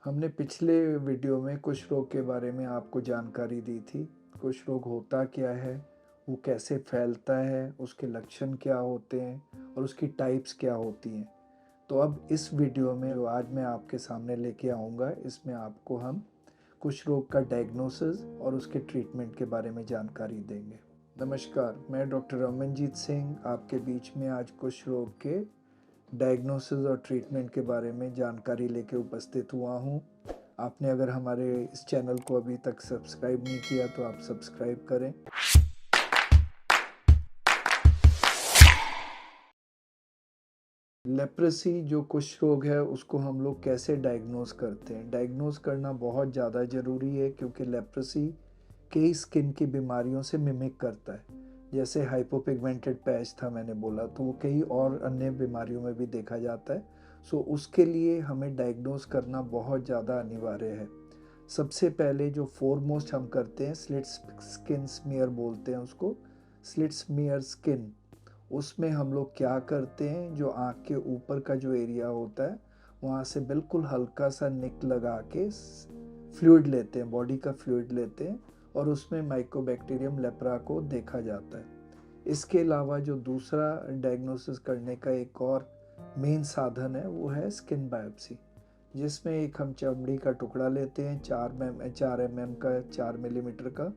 हमने पिछले वीडियो में कुष्ठ रोग के बारे में आपको जानकारी दी थी। कुष्ठ रोग होता क्या है, वो कैसे फैलता है, उसके लक्षण क्या होते हैं और उसकी टाइप्स क्या होती हैं। तो अब इस वीडियो में जो आज मैं आपके सामने लेके आऊँगा, इसमें आपको हम कुष्ठ रोग का डायग्नोसिस और उसके ट्रीटमेंट के बारे में जानकारी देंगे। नमस्कार, मैं डॉक्टर रमनजीत सिंह आपके बीच में आज कुष्ठ रोग के डायग्नोसिस और ट्रीटमेंट के बारे में जानकारी लेके उपस्थित हुआ हूँ। आपने अगर हमारे इस चैनल को अभी तक सब्सक्राइब नहीं किया तो आप सब्सक्राइब करें। लेप्रेसी जो कुष्ठ रोग है उसको हम लोग कैसे डायग्नोस करते हैं। डायग्नोस करना बहुत ज़्यादा ज़रूरी है क्योंकि लेप्रेसी कई स्किन की बीमारियों से मिमिक करता है। जैसे हाइपोपिगमेंटेड पैच था मैंने बोला, तो वो कई और अन्य बीमारियों में भी देखा जाता है। सो उसके लिए हमें डायग्नोस करना बहुत ज़्यादा अनिवार्य है। सबसे पहले जो फोरमोस्ट हम करते हैं, स्लिट स्किन स्मीयर बोलते हैं उसको, स्लिट स्मीयर स्किन। उसमें हम लोग क्या करते हैं, जो आँख के ऊपर का जो एरिया होता है वहाँ से बिल्कुल हल्का सा निक लगा के फ्लूइड लेते हैं, बॉडी का फ्लूइड लेते हैं और उसमें माइकोबैक्टीरियम लेप्रा को देखा जाता है। इसके अलावा जो दूसरा डायग्नोसिस करने का एक और मेन साधन है वो है स्किन बायोप्सी, जिसमें एक हम चमड़ी का टुकड़ा लेते हैं 4 mm का, 4 मिलीमीटर का,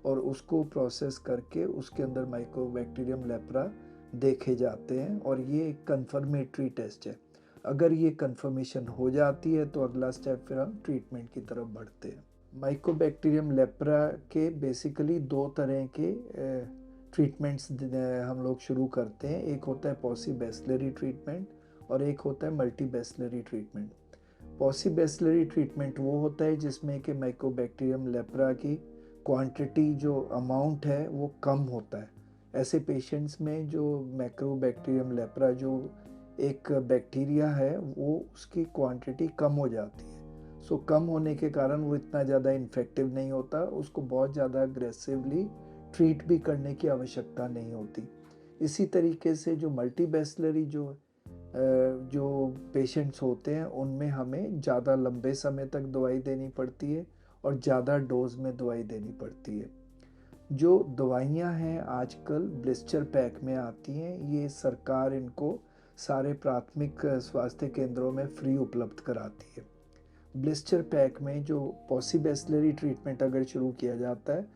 और उसको प्रोसेस करके उसके अंदर माइकोबैक्टीरियम लेप्रा देखे जाते हैं और ये एक कन्फर्मेटरी टेस्ट है। अगर ये कन्फर्मेशन हो जाती है तो अगला स्टेप फिर हम ट्रीटमेंट की तरफ बढ़ते हैं। माइकोबैक्टीरियम लेप्रा के बेसिकली दो तरह के ट्रीटमेंट्स हम लोग शुरू करते हैं। एक होता है पॉसीबैसिलरी ट्रीटमेंट और एक होता है मल्टीबैसिलरी ट्रीटमेंट। पॉसीबैसिलरी ट्रीटमेंट वो होता है जिसमें कि माइकोबैक्टीरियम लेप्रा की क्वांटिटी, जो अमाउंट है वो कम होता है। ऐसे पेशेंट्स में जो माइकोबैक्टीरियम लेप्रा जो एक बैक्टीरिया है वो उसकी क्वांटिटी कम हो जाती है। सो कम होने के कारण वो इतना ज़्यादा इन्फेक्टिव नहीं होता, उसको बहुत ज़्यादा अग्रेसिवली ट्रीट भी करने की आवश्यकता नहीं होती। इसी तरीके से जो मल्टीबैसिलरी जो पेशेंट्स होते हैं उनमें हमें ज़्यादा लंबे समय तक दवाई देनी पड़ती है और ज़्यादा डोज में दवाई देनी पड़ती है। जो दवाइयाँ हैं आजकल ब्लिस्टर पैक में आती हैं, ये सरकार इनको सारे प्राथमिक स्वास्थ्य केंद्रों में फ्री उपलब्ध कराती है। ब्लिस्टर पैक में जो पॉसीबैसिलरी ट्रीटमेंट अगर शुरू किया जाता है,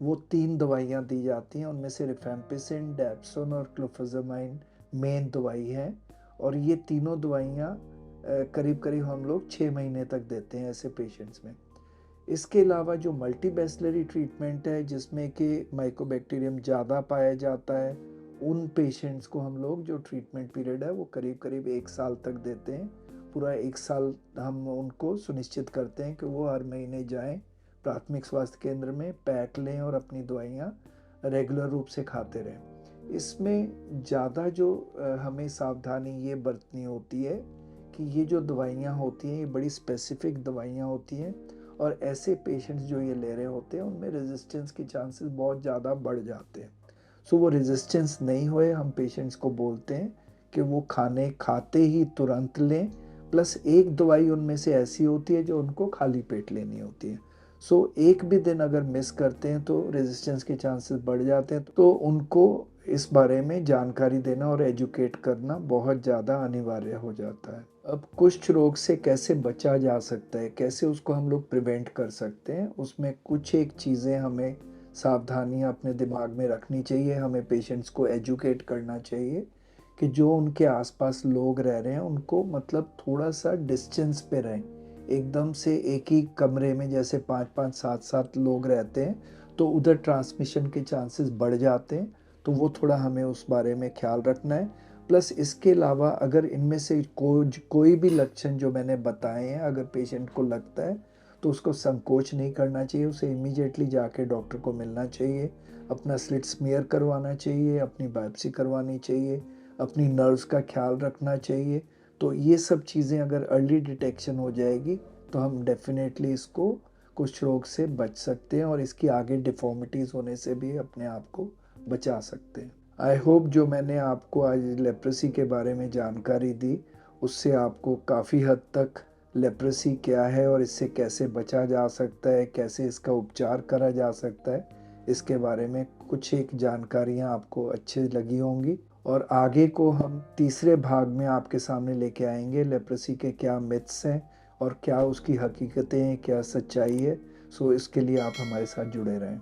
वो 3 दवाइयाँ दी जाती हैं। उनमें से रिफेम्पिसिन, डैप्सोन और क्लोफेज़ामाइन मेन दवाई हैं और ये तीनों दवाइयाँ करीब करीब हम लोग 6 महीने तक देते हैं ऐसे पेशेंट्स में। इसके अलावा जो मल्टीबैसिलरी ट्रीटमेंट है जिसमें कि माइकोबैक्टीरियम ज़्यादा पाया जाता है, उन पेशेंट्स को हम लोग जो ट्रीटमेंट पीरियड है वो करीब करीब 1 साल तक देते हैं। पूरा 1 साल हम उनको सुनिश्चित करते हैं कि वो हर महीने जाएं प्राथमिक स्वास्थ्य केंद्र में, पैक लें और अपनी दवाइयाँ रेगुलर रूप से खाते रहें। इसमें ज़्यादा जो हमें सावधानी ये बरतनी होती है कि ये जो दवाइयाँ होती हैं ये बड़ी स्पेसिफिक दवाइयाँ होती हैं और ऐसे पेशेंट्स जो ये ले रहे होते हैं उनमें रेजिस्टेंस के चांसेस बहुत ज़्यादा बढ़ जाते हैं। सो वो रेजिस्टेंस नहीं होए, हम पेशेंट्स को बोलते हैं कि वो खाने खाते ही तुरंत लें। प्लस एक दवाई उनमें से ऐसी होती है जो उनको खाली पेट लेनी होती है। सो एक भी दिन अगर मिस करते हैं तो रेजिस्टेंस के चांसेस बढ़ जाते हैं। तो उनको इस बारे में जानकारी देना और एजुकेट करना बहुत ज़्यादा अनिवार्य हो जाता है। अब कुष्ठ रोग से कैसे बचा जा सकता है, कैसे उसको हम लोग प्रिवेंट कर सकते हैं, उसमें कुछ एक चीज़ें हमें सावधानियां अपने दिमाग में रखनी चाहिए। हमें पेशेंट्स को एजुकेट करना चाहिए कि जो उनके आसपास लोग रह रहे हैं उनको मतलब थोड़ा सा डिस्टेंस पे रहें। एकदम से एक ही कमरे में जैसे 5-5, 7-7 लोग रहते हैं तो उधर ट्रांसमिशन के चांसेस बढ़ जाते हैं। तो वो थोड़ा हमें उस बारे में ख्याल रखना है। प्लस इसके अलावा अगर इनमें से कोई भी लक्षण जो मैंने बताए हैं अगर पेशेंट को लगता है तो उसको संकोच नहीं करना चाहिए, उसे इमीडिएटली जाके डॉक्टर को मिलना चाहिए, अपना स्लिट स्मीयर करवाना चाहिए, अपनी बायोप्सी करवानी चाहिए, अपनी नर्व्स का ख्याल रखना चाहिए। तो ये सब चीज़ें अगर अर्ली डिटेक्शन हो जाएगी तो हम डेफिनेटली इसको कुष्ठ रोग से बच सकते हैं और इसकी आगे डिफॉर्मिटीज़ होने से भी अपने आप को बचा सकते हैं। आई होप जो मैंने आपको आज लेप्रेसी के बारे में जानकारी दी उससे आपको काफ़ी हद तक लेप्रेसी क्या है और इससे कैसे बचा जा सकता है, कैसे इसका उपचार करा जा सकता है, इसके बारे में कुछ एक जानकारियाँ आपको अच्छी लगी होंगी। और आगे को हम तीसरे भाग में आपके सामने लेके आएंगे, लेप्रेसी के क्या मिथ्स हैं और क्या उसकी हकीकतें हैं, क्या सच्चाई है। सो इसके लिए आप हमारे साथ जुड़े रहें।